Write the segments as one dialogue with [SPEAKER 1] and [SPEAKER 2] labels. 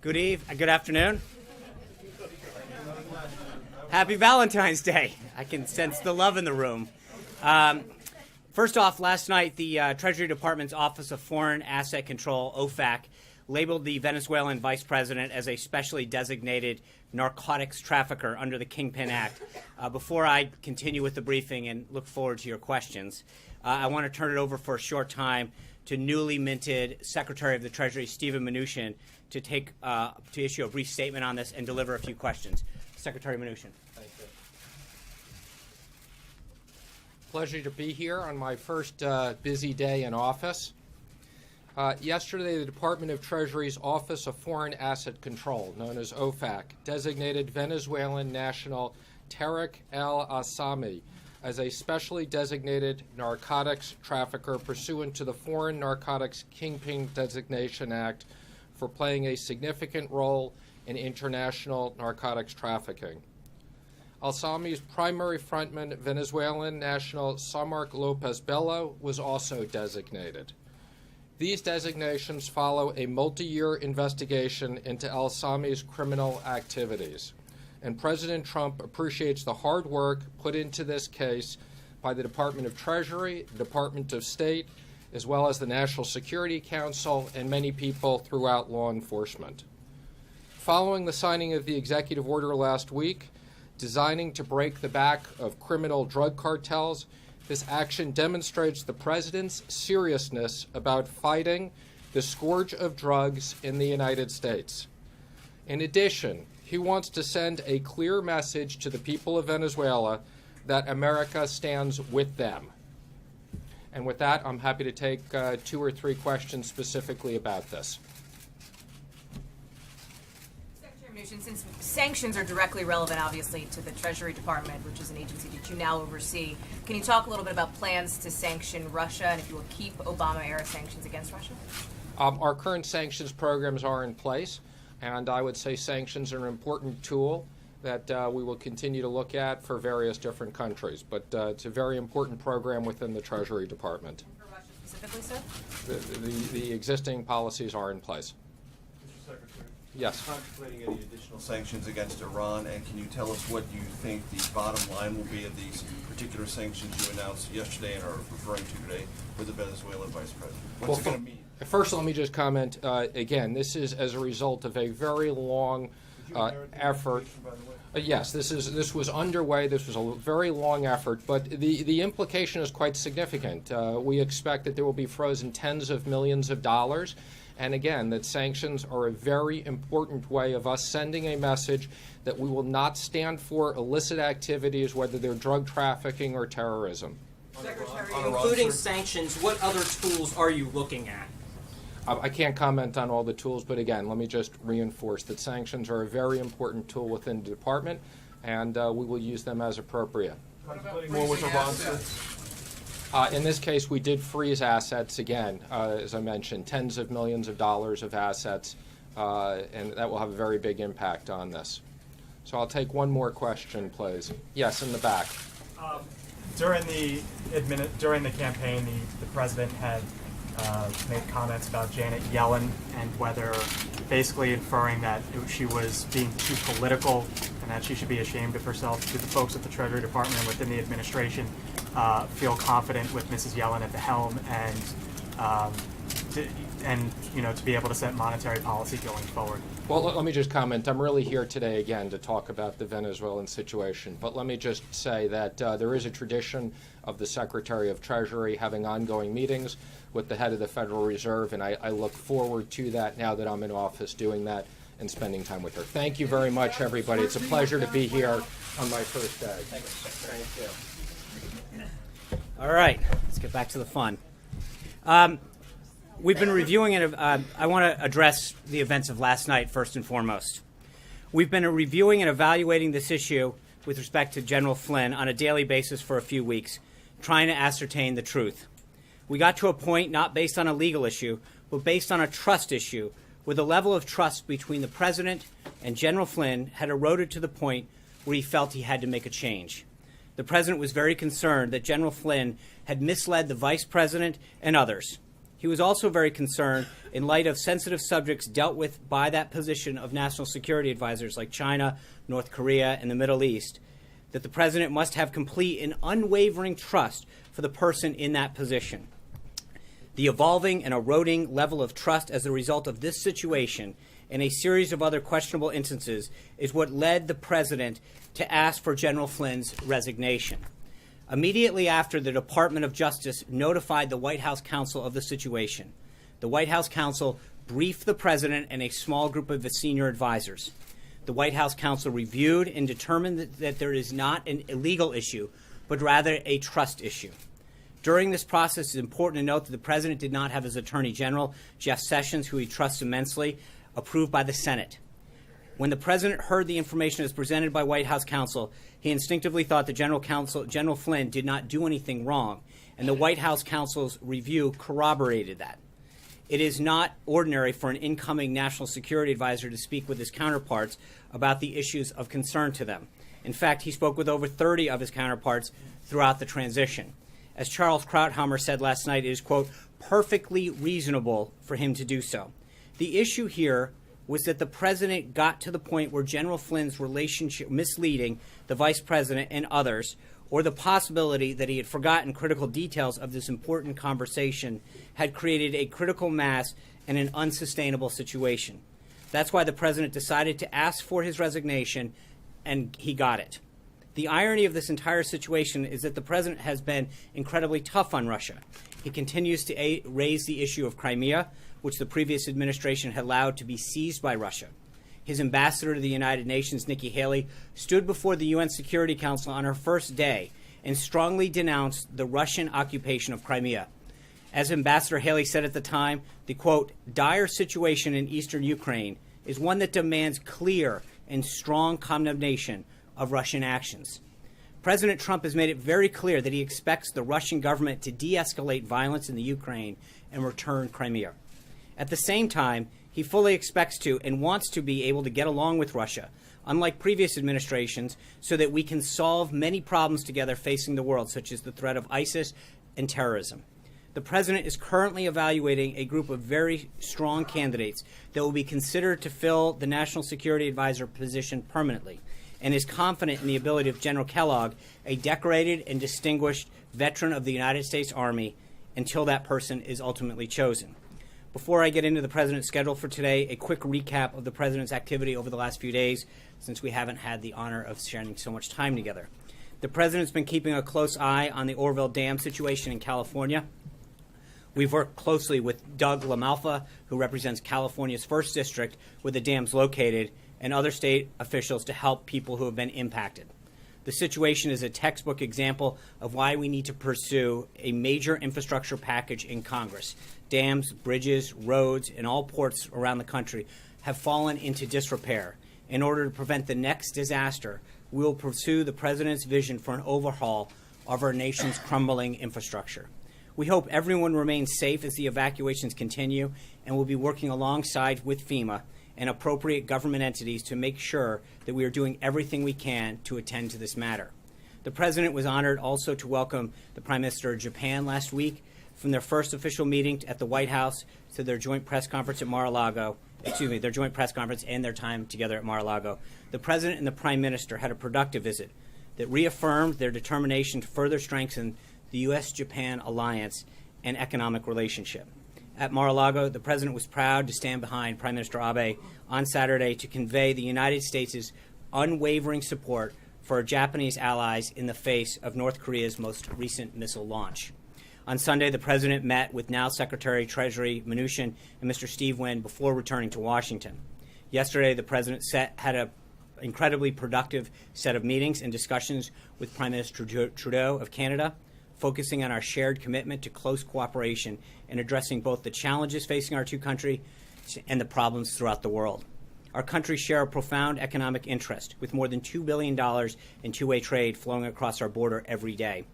[SPEAKER 1] Good afternoon. Happy Valentine's Day. I can sense the love in the room. First off, last night, the Treasury Department's Office of Foreign Asset Control, OFAC, labeled the Venezuelan vice president as a specially designated narcotics trafficker under the Kingpin Act. Before I continue with the briefing and look forward to your questions, I want to turn it over for a short time to newly minted Secretary of the Treasury, Steven Mnuchin, to issue a brief statement on this and deliver a few questions. Secretary Mnuchin.
[SPEAKER 2] Thank you. Pleasure to be here on my first busy day in office. Yesterday, the Department of Treasury's Office of Foreign Asset Control, known as OFAC, designated Venezuelan national Tarek El-Assami as a specially designated narcotics trafficker pursuant to the Foreign Narcotics Kingpin Designation Act for playing a significant role in international narcotics trafficking. Al-Sami's primary frontman, Venezuelan national Samark Lopez Bello, was also designated. These designations follow a multi-year investigation into Al-Sami's criminal activities, and President Trump appreciates the hard work put into this case by the Department of Treasury, the Department of State, as well as the National Security Council and many people throughout law enforcement. Following the signing of the executive order last week, designing to break the back of criminal drug cartels, this action demonstrates the President's seriousness about fighting the scourge of drugs in the United States. In addition, he wants to send a clear message to the people of Venezuela that America stands with them. And with that, I'm happy to take 2 or 3 questions specifically about this.
[SPEAKER 3] Since sanctions are directly relevant, obviously, to the Treasury Department, which is an agency that you now oversee, can you talk a little bit about plans to sanction Russia and if you will keep Obama-era sanctions against Russia?
[SPEAKER 2] Our current sanctions programs are in place, and I would say sanctions are an important tool that we will continue to look at for various different countries. But it's a very important program within the Treasury Department.
[SPEAKER 3] For Russia specifically, sir?
[SPEAKER 2] The existing policies are in place.
[SPEAKER 4] Mr. Secretary.
[SPEAKER 2] Yes.
[SPEAKER 4] Contemplating any additional sanctions against Iran, and can you tell us what you think the bottom line will be of these particular sanctions you announced yesterday and are referring to today for the Venezuelan vice president? What's it going to mean?
[SPEAKER 2] First, let me just comment, again, this is as a result of a very long effort. Yes, this was underway. This was a very long effort, but the implication is quite significant. We expect that there will be frozen tens of millions of dollars. And again, that sanctions are a very important way of us sending a message that we will not stand for illicit activities, whether they're drug trafficking or terrorism.
[SPEAKER 5] Secretary, including sanctions, what other tools are you looking at?
[SPEAKER 2] I can't comment on all the tools, but again, let me just reinforce that sanctions are a very important tool within the department, and we will use them as appropriate.
[SPEAKER 4] More with Iran, sir?
[SPEAKER 2] In this case, we did freeze assets again, as I mentioned, tens of millions of dollars of assets, and that will have a very big impact on this. So I'll take one more question, please. Yes, in the back.
[SPEAKER 6] During the campaign, the president had made comments about Janet Yellen and whether basically inferring that she was being too political and that she should be ashamed of herself. Do the folks at the Treasury Department and within the administration feel confident with Mrs. Yellen at the helm to be able to set monetary policy going forward?
[SPEAKER 2] Well, let me just comment. I'm really here today again to talk about the Venezuelan situation. But let me just say that there is a tradition of the Secretary of Treasury having ongoing meetings with the head of the Federal Reserve, and I look forward to that now that I'm in office, doing that and spending time with her. Thank you very much, everybody. It's a pleasure to be here on my first day. Thank you.
[SPEAKER 1] All right, let's get back to the fun. We've been reviewing it. I want to address the events of last night first and foremost. We've been reviewing and evaluating this issue with respect to General Flynn on a daily basis for a few weeks, trying to ascertain the truth. We got to a point not based on a legal issue, but based on a trust issue, where the level of trust between the president and General Flynn had eroded to the point where he felt he had to make a change. The president was very concerned that General Flynn had misled the vice president and others. He was also very concerned, in light of sensitive subjects dealt with by that position of national security advisors like China, North Korea, and the Middle East, that the president must have complete and unwavering trust for the person in that position. The evolving and eroding level of trust as a result of this situation and a series of other questionable instances is what led the president to ask for General Flynn's resignation. Immediately after the Department of Justice notified the White House counsel of the situation, the White House counsel briefed the president and a small group of his senior advisors. The White House counsel reviewed and determined that there is not an illegal issue, but rather a trust issue. During this process, it's important to note that the president did not have his Attorney General, Jeff Sessions, who he trusts immensely, approved by the Senate. When the president heard the information as presented by White House counsel, he instinctively thought that General Flynn did not do anything wrong, and the White House counsel's review corroborated that. It is not ordinary for an incoming national security advisor to speak with his counterparts about the issues of concern to them. In fact, he spoke with over 30 of his counterparts throughout the transition. As Charles Krauthammer said last night, it is, quote, perfectly reasonable for him to do so. The issue here was that the president got to the point where General Flynn's relationship misleading the vice president and others, or the possibility that he had forgotten critical details of this important conversation, had created a critical mass and an unsustainable situation. That's why the president decided to ask for his resignation, and he got it. The irony of this entire situation is that the president has been incredibly tough on Russia. He continues to raise the issue of Crimea, which the previous administration had allowed to be seized by Russia. His ambassador to the United Nations, Nikki Haley, stood before the UN Security Council on her first day and strongly denounced the Russian occupation of Crimea. As Ambassador Haley said at the time, the, quote, dire situation in eastern Ukraine is one that demands clear and strong condemnation of Russian actions. President Trump has made it very clear that he expects the Russian government to de-escalate violence in the Ukraine and return Crimea. At the same time, he fully expects to and wants to be able to get along with Russia, unlike previous administrations, so that we can solve many problems together facing the world, such as the threat of ISIS and terrorism. The president is currently evaluating a group of very strong candidates that will be considered to fill the National Security Advisor position permanently, and is confident in the ability of General Kellogg, a decorated and distinguished veteran of the United States Army, until that person is ultimately chosen. Before I get into the president's schedule for today, a quick recap of the president's activity over the last few days, since we haven't had the honor of sharing so much time together. The president's been keeping a close eye on the Oroville Dam situation in California. We've worked closely with Doug LaMalfa, who represents California's 1st District, where the dam's located, and other state officials to help people who have been impacted. The situation is a textbook example of why we need to pursue a major infrastructure package in Congress. Dams, bridges, roads, and all ports around the country have fallen into disrepair. In order to prevent the next disaster, we will pursue the president's vision for an overhaul of our nation's crumbling infrastructure. We hope everyone remains safe as the evacuations continue, and will be working alongside with FEMA and appropriate government entities to make sure that we are doing everything we can to attend to this matter. The president was honored also to welcome the Prime Minister of Japan last week from their first official meeting at the White House to their joint press conference at Mar-a-Lago, their joint press conference and their time together at Mar-a-Lago. The president and the Prime Minister had a productive visit that reaffirmed their determination to further strengthen the U.S.-Japan alliance and economic relationship. At Mar-a-Lago, the president was proud to stand behind Prime Minister Abe on Saturday to convey the United States' unwavering support for our Japanese allies in the face of North Korea's most recent missile launch. On Sunday, the president met with now Secretary Treasury Mnuchin and Mr. Steve Wynn before returning to Washington. Yesterday, the president had an incredibly productive set of meetings and discussions with Prime Minister Trudeau of Canada, focusing on our shared commitment to close cooperation in addressing both the challenges facing our two countries and the problems throughout the world. Our countries share a profound economic interest, with more than $2 billion in two-way trade flowing across our border every day.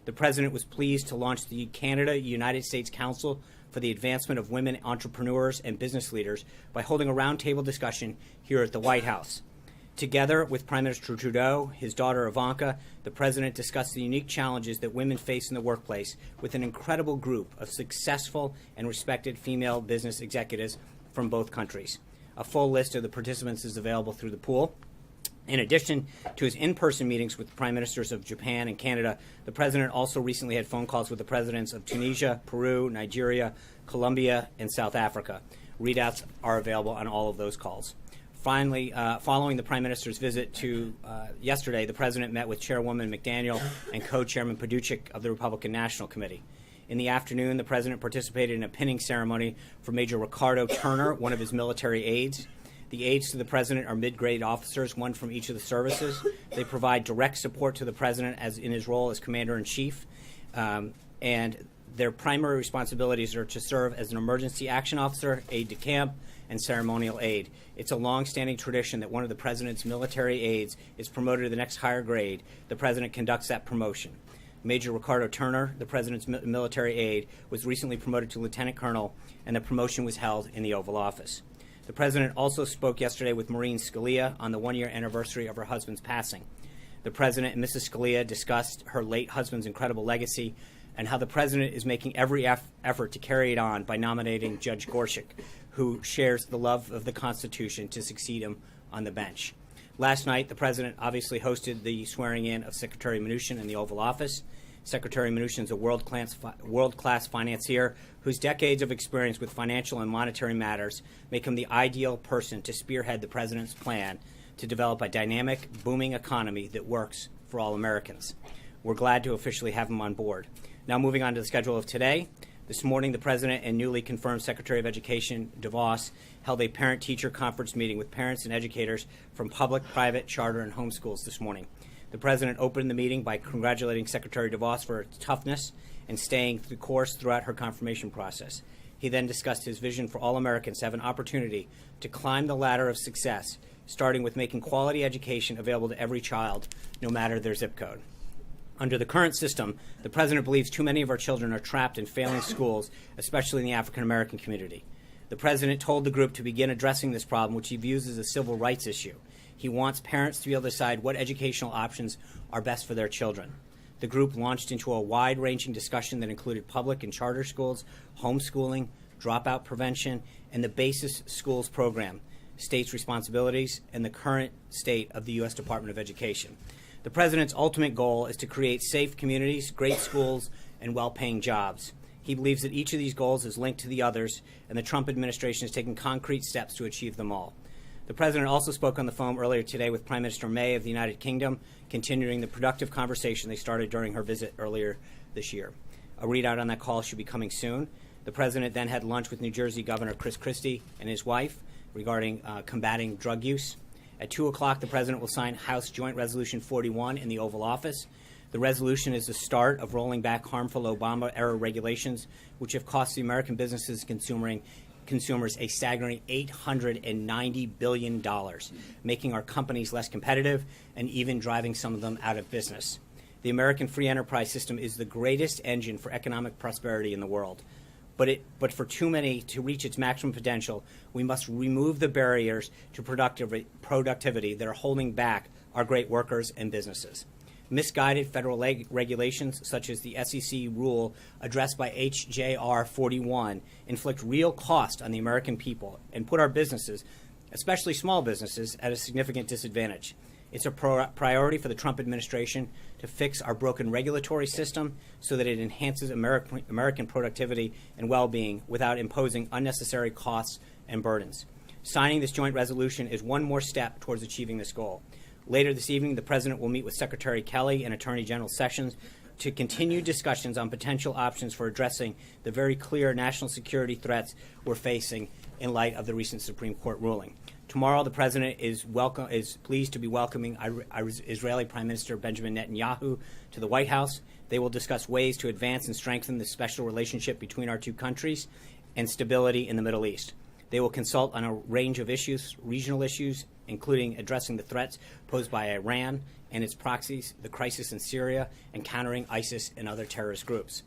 [SPEAKER 1] The president was pleased to launch the Canada-United States Council for the Advancement of Women Entrepreneurs and Business Leaders by holding a roundtable discussion here at the White House. Together with Prime Minister Trudeau, his daughter Ivanka, the President discussed the unique challenges that women face in the workplace with an incredible group of successful and respected female business executives from both countries. A full list of the participants is available through the pool. In addition to his in-person meetings with the Prime Ministers of Japan and Canada, the President also recently had phone calls with the Presidents of Tunisia, Peru, Nigeria, Colombia, and South Africa. Readouts are available on all of those calls. Finally, following the Prime Minister's visit to yesterday, the President met with Chairwoman McDaniel and Co-Chairman Paduchik of the Republican National Committee. In the afternoon, the President participated in a pinning ceremony for Major Ricardo Turner, one of his military aides. The aides to the President are mid-grade officers, one from each of the services. They provide direct support to the President as in his role as Commander-in-Chief, and their primary responsibilities are to serve as an emergency action officer, aide-de-camp, and ceremonial aide. It's a long-standing tradition that one of the President's military aides is promoted to the next higher grade. The President conducts that promotion. Major Ricardo Turner, the President's military aide, was recently promoted to Lieutenant Colonel, and the promotion was held in the Oval Office. The President also spoke yesterday with Maureen Scalia on the one-year anniversary of her husband's passing. The President and Mrs. Scalia discussed her late husband's incredible legacy and how the President is making every effort to carry it on by nominating Judge Gorsuch, who shares the love of the Constitution, to succeed him on the bench. Last night, the President obviously hosted the swearing-in of Secretary Mnuchin in the Oval Office. Secretary Mnuchin is a world-class financier whose decades of experience with financial and monetary matters make him the ideal person to spearhead the President's plan to develop a dynamic, booming economy that works for all Americans. We're glad to officially have him on board. Now moving on to the schedule of today. This morning, the President and newly confirmed Secretary of Education DeVos held a parent-teacher conference meeting with parents and educators from public, private, charter, and homeschools this morning. The President opened the meeting by congratulating Secretary DeVos for her toughness and staying the course throughout her confirmation process. He then discussed his vision for all Americans to have an opportunity to climb the ladder of success, starting with making quality education available to every child, no matter their zip code. Under the current system, the President believes too many of our children are trapped in failing schools, especially in the African-American community. The President told the group to begin addressing this problem, which he views as a civil rights issue. He wants parents to be able to decide what educational options are best for their children. The group launched into a wide-ranging discussion that included public and charter schools, homeschooling, dropout prevention, and the Basis Schools program, states' responsibilities, and the current state of the U.S. Department of Education. The President's ultimate goal is to create safe communities, great schools, and well-paying jobs. He believes that each of these goals is linked to the others, and the Trump administration is taking concrete steps to achieve them all. The President also spoke on the phone earlier today with Prime Minister May of the United Kingdom, continuing the productive conversation they started during her visit earlier this year. A readout on that call should be coming soon. The President then had lunch with New Jersey Governor Chris Christie and his wife regarding combating drug use. At 2 o'clock, the President will sign House Joint Resolution 41 in the Oval Office. The resolution is the start of rolling back harmful Obama-era regulations, which have cost the American businesses and consumers a staggering $890 billion, making our companies less competitive and even driving some of them out of business. The American free enterprise system is the greatest engine for economic prosperity in the world. But for too many to reach its maximum potential, we must remove the barriers to productivity that are holding back our great workers and businesses. Misguided federal regulations, such as the SEC rule addressed by HJR 41, inflict real cost on the American people and put our businesses, especially small businesses, at a significant disadvantage. It's a priority for the Trump administration to fix our broken regulatory system so that it enhances American productivity and well-being without imposing unnecessary costs and burdens. Signing this joint resolution is one more step towards achieving this goal. Later this evening, the President will meet with Secretary Kelly and Attorney General Sessions to continue discussions on potential options for addressing the very clear national security threats we're facing in light of the recent Supreme Court ruling. Tomorrow, the President is pleased to be welcoming Israeli Prime Minister Benjamin Netanyahu to the White House. They will discuss ways to advance and strengthen the special relationship between our two countries and stability in the Middle East. They will consult on a range of issues, regional issues, including addressing the threats posed by Iran and its proxies, the crisis in Syria, and countering ISIS and other terrorist groups.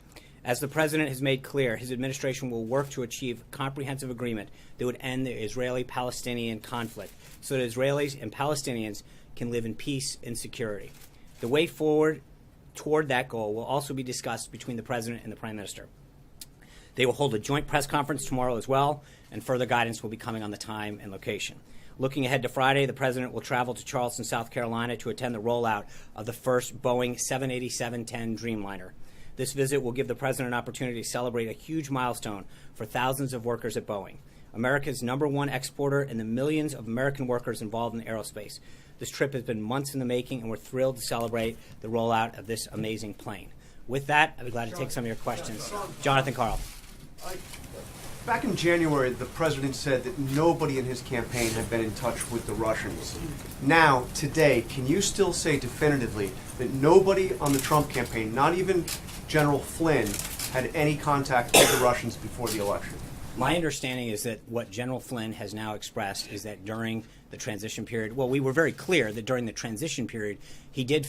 [SPEAKER 1] As the President has made clear, his administration will work to achieve a comprehensive agreement that would end the Israeli-Palestinian conflict so that Israelis and Palestinians can live in peace and security. The way forward toward that goal will also be discussed between the President and the Prime Minister. They will hold a joint press conference tomorrow as well, and further guidance will be coming on the time and location. Looking ahead to Friday, the President will travel to Charleston, South Carolina to attend the rollout of the first Boeing 787-10 Dreamliner. This visit will give the President an opportunity to celebrate a huge milestone for thousands of workers at Boeing, America's #1 exporter and the millions of American workers involved in aerospace. This trip has been months in the making, and we're thrilled to celebrate the rollout of this amazing plane. With that, I'd be glad to take some of your questions. Jonathan Karl.
[SPEAKER 7] Back in January, the President said that nobody in his campaign had been in touch with the Russians. Now, today, can you still say definitively that nobody on the Trump campaign, not even General Flynn, had any contact with the Russians before the election?
[SPEAKER 1] My understanding is that what General Flynn has now expressed is that during the transition period, well, we were very clear that during the transition period, he did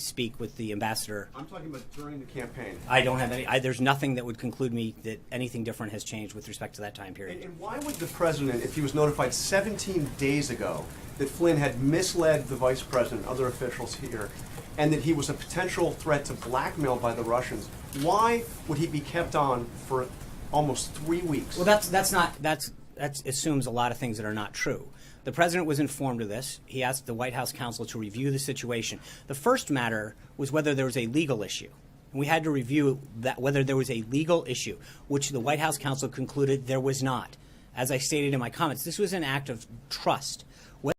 [SPEAKER 1] speak with the ambassador.
[SPEAKER 7] I'm talking about during the campaign.
[SPEAKER 1] I don't have any. There's nothing that would conclude me that anything different has changed with respect to that time period.
[SPEAKER 7] And why would the President, if he was notified 17 days ago that Flynn had misled the Vice President, other officials here, and that he was a potential threat to blackmail by the Russians, why would he be kept on for almost 3 weeks?
[SPEAKER 1] Well, that assumes a lot of things that are not true. The President was informed of this. He asked the White House counsel to review the situation. The first matter was whether there was a legal issue. And we had to review that whether there was a legal issue, which the White House counsel concluded there was not. As I stated in my comments, this was an act of trust.